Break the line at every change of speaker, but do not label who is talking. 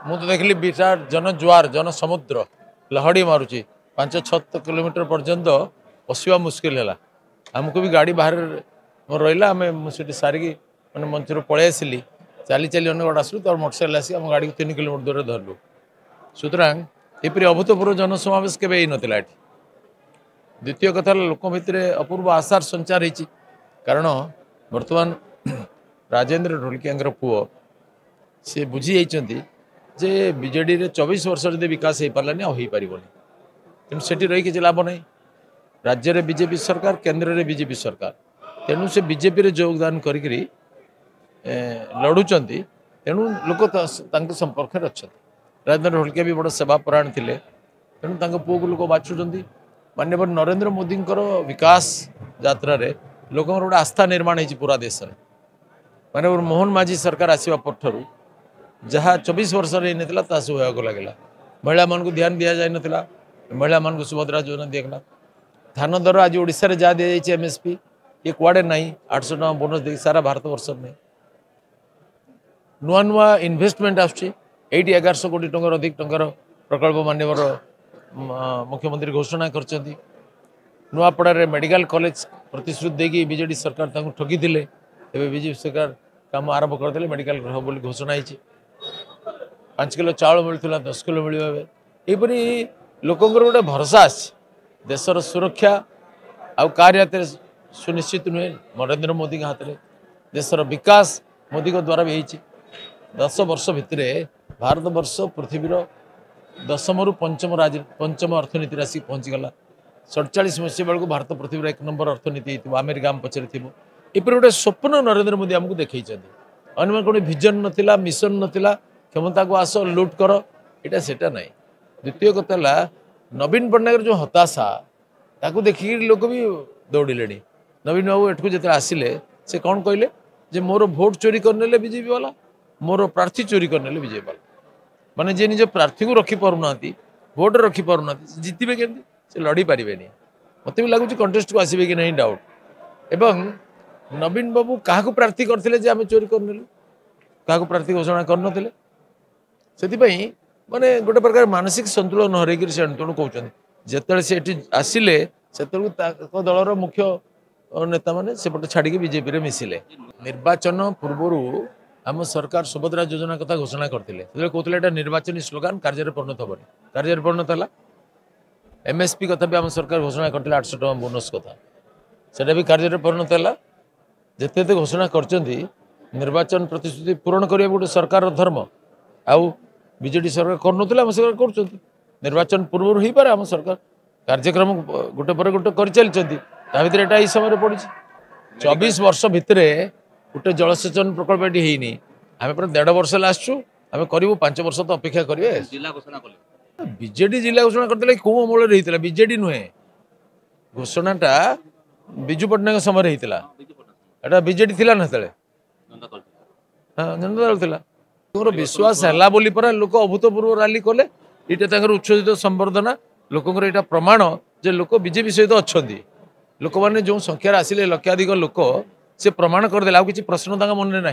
ମୁଁ ତ ଦେଖିଲି ବିରାଟ ଜନଜୁଆର जनसमुद्र लहड़ी मारुची 5-6 किलोमीटर पर्यंत पशा मुस्किल है आमको भी गाड़ी बाहर रहा आम से सारिकी मैंने मंच पलि आसली चली चली अनेक गड़ आसलु तो मोटरसाइकेल आसी आम गाड़ी को 3 किलोमीटर दूर धरलु सुतरां एपरी अभूतपूर्व जनसमावेश केवे नथिला एठी। द्वितीय कथा लोक भितर अपूर्व आशार संचार होती कारण बर्तमान राजेंद्र ढोलकिया पुओ सी बुझी जाइछंती जे बीजेडी रे 24 वर्ष जदि विकास हो पारानी हो पारनी तेणु से रही किसी लाभ नहीं। राज्य में बीजेपी सरकार केन्द्र में बीजेपी सरकार तेणु से बीजेपी रे योगदान करी लड़ुंट तेणु लोक संपर्क में अच्छा। राजेंद्र ढोलकिया भी बड़ सेवापरायण थे तेणु पुओ को लोक बाछुंट माननीय नरेंद्र मोदी विकास यात्रा रे लोक गोटे आस्था निर्माण हो पूरा देश में माननीय मोहन माझी सरकार आसवा पठर जहाँ 24 वर्ष नहीं सब होगा लगे महिला मान को ध्यान दि जाता महिला मान को सुभद्रा योजना दिगला धान दर आज ओडिशा रे जहाँ दी जाए एमएसपी ये कुआड़े ना 800 टका बोनस दे सारा भारत वर्ष में नुआ नुआ इन्वेस्टमेंट आसुच्छी 1100 कोटी टंकार अधिक टंकार प्रकल्प माननीय मुख्यमंत्री घोषणा करछंती। नुआपड़ा मेडिकल कॉलेज प्रतिश्रुति देगी बीजेडी सरकार ठगी दिले एवं बीजेपी सरकार काम आरंभ करदे मेडिकल ग्रह बोली घोषणा होती 5 किलो चाउल मिलूला 10 किलो मिल यहपरी लोकंर गोटे भरोसा देशर सुरक्षा आउ हाथ सुनिश्चित नुहे नरेंद्र मोदी के हाथ में देशर विकास मोदी को द्वारा भी होती 10 वर्ष भितर भारत वर्ष पृथ्वीर 10 रु 5 अर्थनीति राशि पहुँचीगला 47 मसीह बेलू भारत पृथ्वीर 1 नंबर अर्थनीति अमेरिका पचर थी एपरी गोटे स्वप्न नरेंद्र मोदी आमको देखी अन्य कौन विजन नाला मिशन नाला क्षमता को आस लुट कर यहाँ सेटा ना। द्वितीय कथा नवीन पट्टनायक जो हताशा ताकू देखिक लोक भी दौड़े नवीन बाबू एठू जो आसिले से कौन कहले जे मोर भोट चोरी करने बीजेपी वाला मोर प्रार्थी चोरी करने बीजेपी वाला माने जे निज प्रार्थी को रखी पारना भोट रखी पारना जितबे केमती से लड़ी पारे मत भी लगुच कंटेस्ट को आसबे कि नहीं डाउट एवं नवीन बाबू क्या प्रार्थी करते आम चोरी करनेलु क्या प्रार्थी घोषणा करते से माने गोटे प्रकार मानसिक संतुलन हरैक से तेणु कहते जिते से आसिले से दलर मुख्य नेता मैंने सेपटे छाड़ी बीजेपी रे मिसिले निर्वाचन पूर्वर आम सरकार सुभद्रा योजना कथा घोषणा करते कहते निर्वाचन स्लोगान कार्य परिणत हेनी कार्य परिणत है एमएसपी कथा भी आम सरकार घोषणा करते 800 टका बोनस कथा से भी कार्य परिणत है जिते घोषणा कर निर्वाचन प्रतिश्रुति पूरण करने गोटे सरकार धर्म आउ बीजेडी सरकार कर आम सरकार कर निर्वाचन पूर्व हो पारे आम सरकार कार्यक्रम गोटे पर गोटे कर चलती यहाँ समय पड़ी 24 वर्ष भितर गोटे जलसेचन प्रकल्प ये होनी आम पूरा 1.5 वर्ष आसचु आम करूँ 5 वर्ष तो अपेक्षा करेंगे बीजेडी जिला घोषणा करते कौ अमल होता बीजेडी नुहे घोषणाटा विजु पट्टनायक समय होता बीजेडी थी ना से हाँ जनता दल थी विश्वास है बोली परा लोक अभूतपूर्व रैली कले यहाँ उच्छोदित संबर्धना लोकंर यहाँ प्रमाण जे लोक बीजेपी सहित अच्छा लोक मैंने जो संख्यार आसिले लक्षाधिक लोक से प्रमाण करदे आ कि प्रश्न मन में ना।